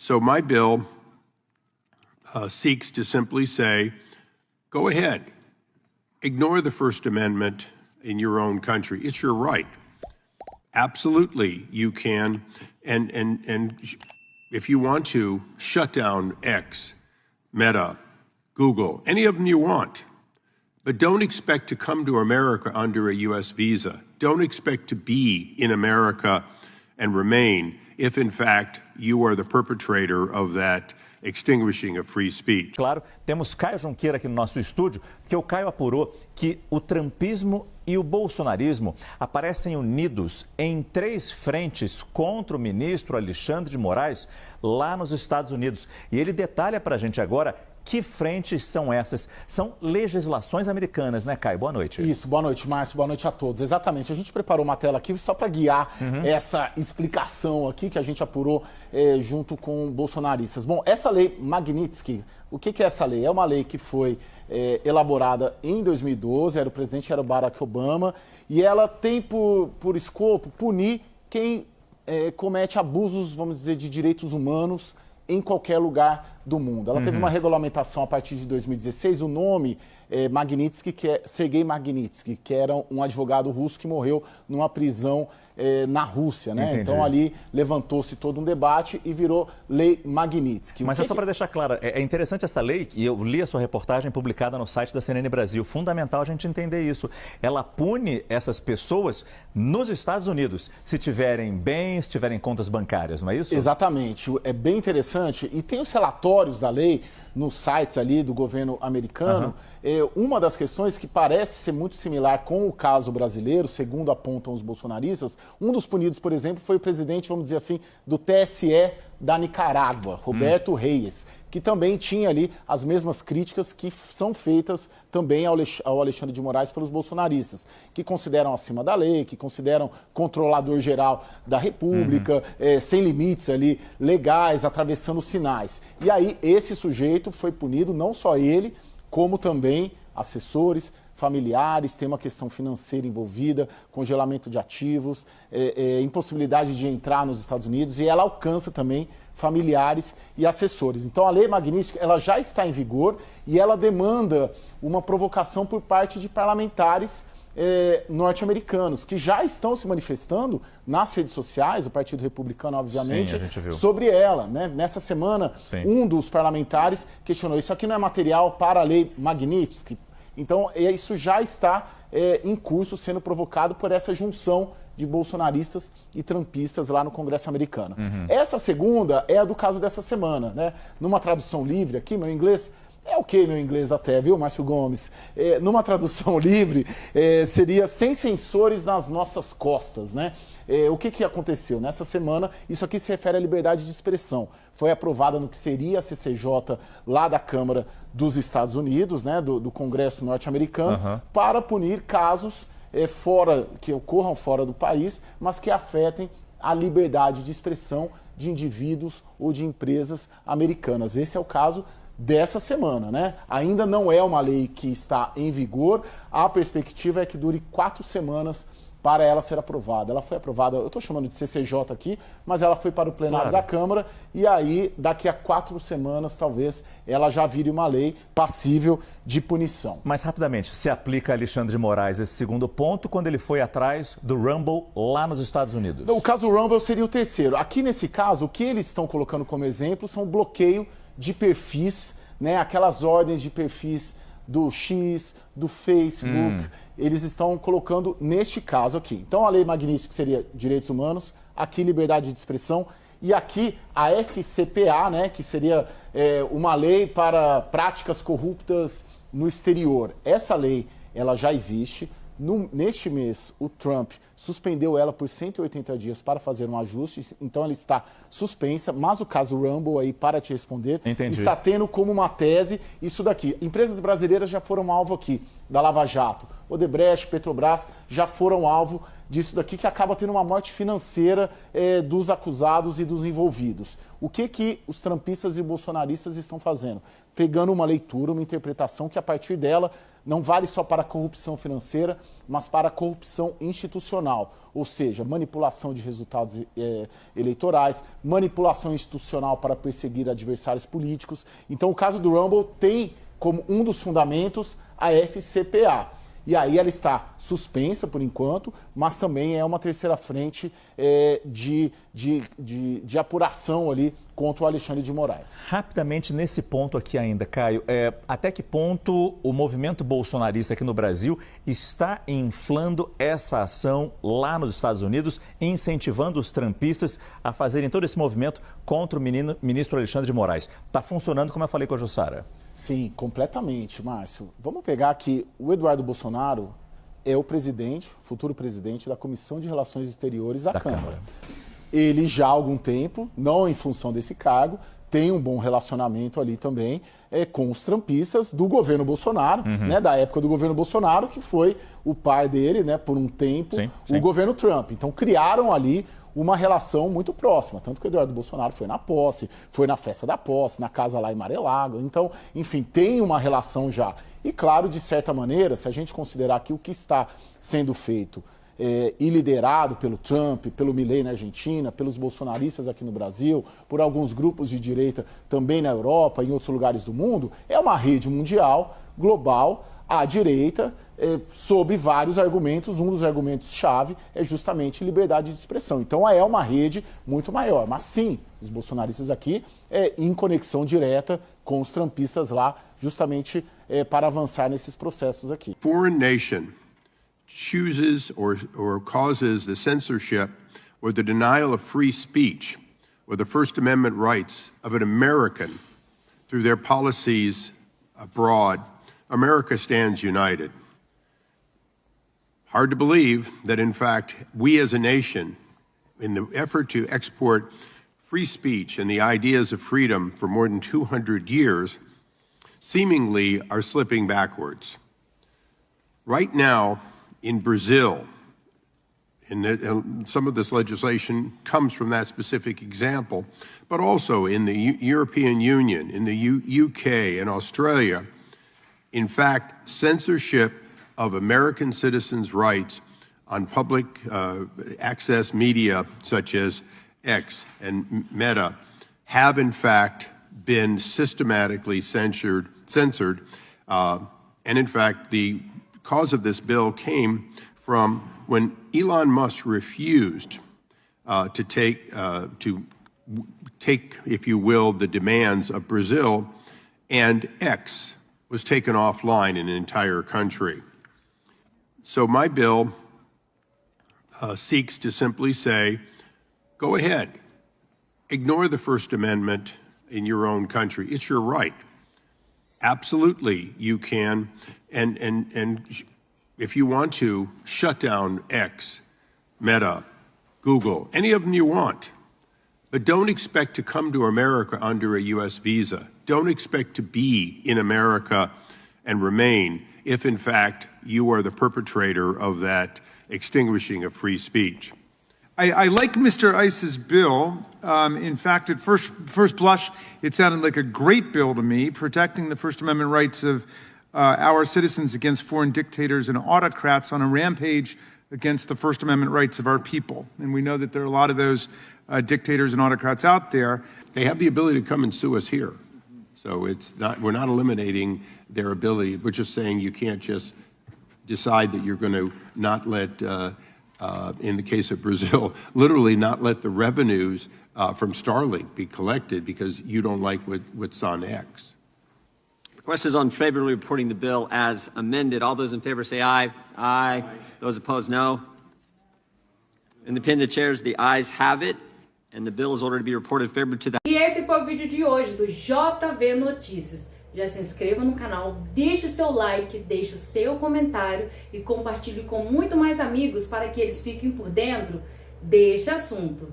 So my bill seeks to simply say, go ahead, ignore the First Amendment in your own country. It's your right. Absolutely, you can. And if you want to, shut down X, Meta, Google, any of them you want. But don't expect to come to America under a U.S. visa. Don't expect to be in America and remain if, in fact, you are the perpetrator of that extinguishing of free speech. Claro, temos Caio Junqueira aqui no nosso estúdio, porque o Caio apurou que o trumpismo e o bolsonarismo aparecem unidos em 3 frentes contra o ministro Alexandre de Moraes lá nos Estados Unidos. E ele detalha para a gente agora que frentes são essas. São legislações americanas, né, Caio? Boa noite. Isso, boa noite, Márcio, boa noite a todos. Exatamente, a gente preparou uma tela aqui só para guiar essa explicação aqui que a gente apurou junto com bolsonaristas. Bom, essa lei Magnitsky, o que é essa lei? É uma lei que foi elaborada em 2012, o presidente era o Barack Obama, e ela tem por escopo punir quem comete abusos, vamos dizer, de direitos humanos em qualquer lugar do mundo. Ela teve uma regulamentação a partir de 2016, o nome Magnitsky, que é Sergei Magnitsky, que era um advogado russo que morreu numa prisão na Rússia, né? Entendi. Então ali levantou-se todo um debate e virou Lei Magnitsky. Mas só para deixar claro, é interessante essa lei, que eu li a sua reportagem publicada no site da CNN Brasil, fundamental a gente entender isso. Ela pune essas pessoas nos Estados Unidos, se tiverem bens, se tiverem contas bancárias, não é isso? Exatamente, é bem interessante. E tem os relatórios da lei nos sites ali do governo americano. Uma das questões que parece ser muito similar com o caso brasileiro, segundo apontam os bolsonaristas, um dos punidos, por exemplo, foi o presidente, vamos dizer assim, do TSE da Nicarágua, Roberto Reyes, que também tinha ali as mesmas críticas que são feitas também ao Alexandre de Moraes pelos bolsonaristas, que consideram acima da lei, que consideram controlador geral da República, sem limites ali legais, atravessando sinais. E aí esse sujeito foi punido, não só ele, como também assessores, familiares, tem uma questão financeira envolvida, congelamento de ativos, impossibilidade de entrar nos Estados Unidos, e ela alcança também familiares e assessores. Então a lei Magnitsky, ela já está em vigor e ela demanda uma provocação por parte de parlamentares norte-americanos, que já estão se manifestando nas redes sociais, o Partido Republicano, obviamente, sobre ela, né? Nessa semana, um dos parlamentares questionou, isso aqui não é material para a lei Magnitsky? Então, isso já está em curso, sendo provocado por essa junção de bolsonaristas e trumpistas lá no Congresso americano. Essa segunda é a do caso dessa semana, né? Numa tradução livre aqui, meu inglês é ok, meu inglês até, viu, Márcio Gomes? Numa tradução livre, seria sem censores nas nossas costas, né? O que aconteceu? Nessa semana, isso aqui se refere à liberdade de expressão. Foi aprovada no que seria a CCJ lá da Câmara dos Estados Unidos, né, do Congresso norte-americano, para punir casos que ocorram fora do país, mas que afetem a liberdade de expressão de indivíduos ou de empresas americanas. Esse é o caso dessa semana, né? Ainda não é uma lei que está em vigor, a perspectiva é que dure 4 semanas para ela ser aprovada. Ela foi aprovada, eu estou chamando de CCJ aqui, mas ela foi para o plenário da Câmara e aí, daqui a 4 semanas, talvez, ela já vire uma lei passível de punição. Mas, rapidamente, se aplica a Alexandre de Moraes esse segundo ponto quando ele foi atrás do Rumble lá nos Estados Unidos? O caso Rumble seria o terceiro. Aqui, nesse caso, o que eles estão colocando como exemplo são bloqueio de perfis, né? Aquelas ordens de perfis do X, do Facebook, eles estão colocando neste caso aqui. Então a lei Magnitsky seria direitos humanos, aqui liberdade de expressão, e aqui a FCPA, né, que seria uma lei para práticas corruptas no exterior. Essa lei, ela já existe. Neste mês, o Trump suspendeu ela por 180 dias para fazer um ajuste, então ela está suspensa, mas o caso Rumble, aí, para te responder, está tendo como uma tese isso daqui. Empresas brasileiras já foram alvo aqui da Lava Jato. Odebrecht, Petrobras já foram alvo disso daqui, que acaba tendo uma morte financeira dos acusados e dos envolvidos. O que os trumpistas e bolsonaristas estão fazendo? Pegando uma leitura, uma interpretação que a partir dela não vale só para a corrupção financeira, mas para a corrupção institucional, ou seja, manipulação de resultados eleitorais, manipulação institucional para perseguir adversários políticos. Então, o caso do Rumble tem como um dos fundamentos a FCPA. E aí ela está suspensa por enquanto, mas também é uma terceira frente de apuração ali contra o Alexandre de Moraes. Rapidamente nesse ponto aqui ainda, Caio, até que ponto o movimento bolsonarista aqui no Brasil está inflando essa ação lá nos Estados Unidos, incentivando os trumpistas a fazerem todo esse movimento contra o ministro Alexandre de Moraes? Está funcionando, como eu falei com a Jussara? Sim, completamente, Márcio. Vamos pegar que o Eduardo Bolsonaro é o presidente, futuro presidente da Comissão de Relações Exteriores da Câmara. Ele já há algum tempo, não em função desse cargo, tem um bom relacionamento ali também com os trumpistas do governo Bolsonaro, né, da época do governo Bolsonaro, que foi o pai dele, né, por um tempo, o governo Trump. Então criaram ali uma relação muito próxima, tanto que o Eduardo Bolsonaro foi na posse, foi na festa da posse, na casa lá em Mar-a-Lago. Então, enfim, tem uma relação já. E claro, de certa maneira, se a gente considerar que o que está sendo feito e liderado pelo Trump, pelo Milei na Argentina, pelos bolsonaristas aqui no Brasil, por alguns grupos de direita também na Europa e em outros lugares do mundo, é uma rede mundial, global, à direita, sob vários argumentos. Um dos argumentos-chave é justamente liberdade de expressão. Então é uma rede muito maior. Mas sim, os bolsonaristas aqui em conexão direta com os trumpistas lá, justamente para avançar nesses processos aqui. Foreign nation chooses or causes the censorship or the denial of free speech or the First Amendment rights of an American through their policies abroad, America stands united. Hard to believe that, in fact, we as a nation, in the effort to export free speech and the ideas of freedom for more than 200 years, seemingly are slipping backwards. Right now, in Brazil, and some of this legislation comes from that specific example, but also in the European Union, in the UK and Australia, in fact, censorship of American citizens' rights on public access media such as X and Meta have in fact been systematically censored. And in fact, the cause of this bill came from when Elon Musk refused to take, if you will, the demands of Brazil, and X was taken offline in an entire country. So my bill seeks to simply say, go ahead, ignore the First Amendment in your own country. It's your right. Absolutely, you can. And if you want to, shut down X, Meta, Google, any of them you want. But don't expect to come to America under a U.S. visa. Don't expect to be in America and remain if, in fact, you are the perpetrator of that extinguishing of free speech. I like Mr. Ice's bill. In fact, at first blush, it sounded like a great bill to me, protecting the First Amendment rights of our citizens against foreign dictators and autocrats on a rampage against the First Amendment rights of our people. And we know that there are a lot of those dictators and autocrats out there. They have the ability to come and sue us here. So we're not eliminating their ability. We're just saying you can't just decide that you're going to not let, in the case of Brazil, literally not let the revenues from Starlink be collected because you don't like what's on X. The question is on favorably reporting the bill as amended. All those in favor say aye. Aye. Those opposed, no. In the opinion of the chairs, the ayes have it, and the bill is ordered to be reported favorably to the... E esse foi o vídeo de hoje do JV Notícias. Já se inscreva no canal, deixe o seu like, deixe o seu comentário e compartilhe com muito mais amigos para que eles fiquem por dentro deste assunto.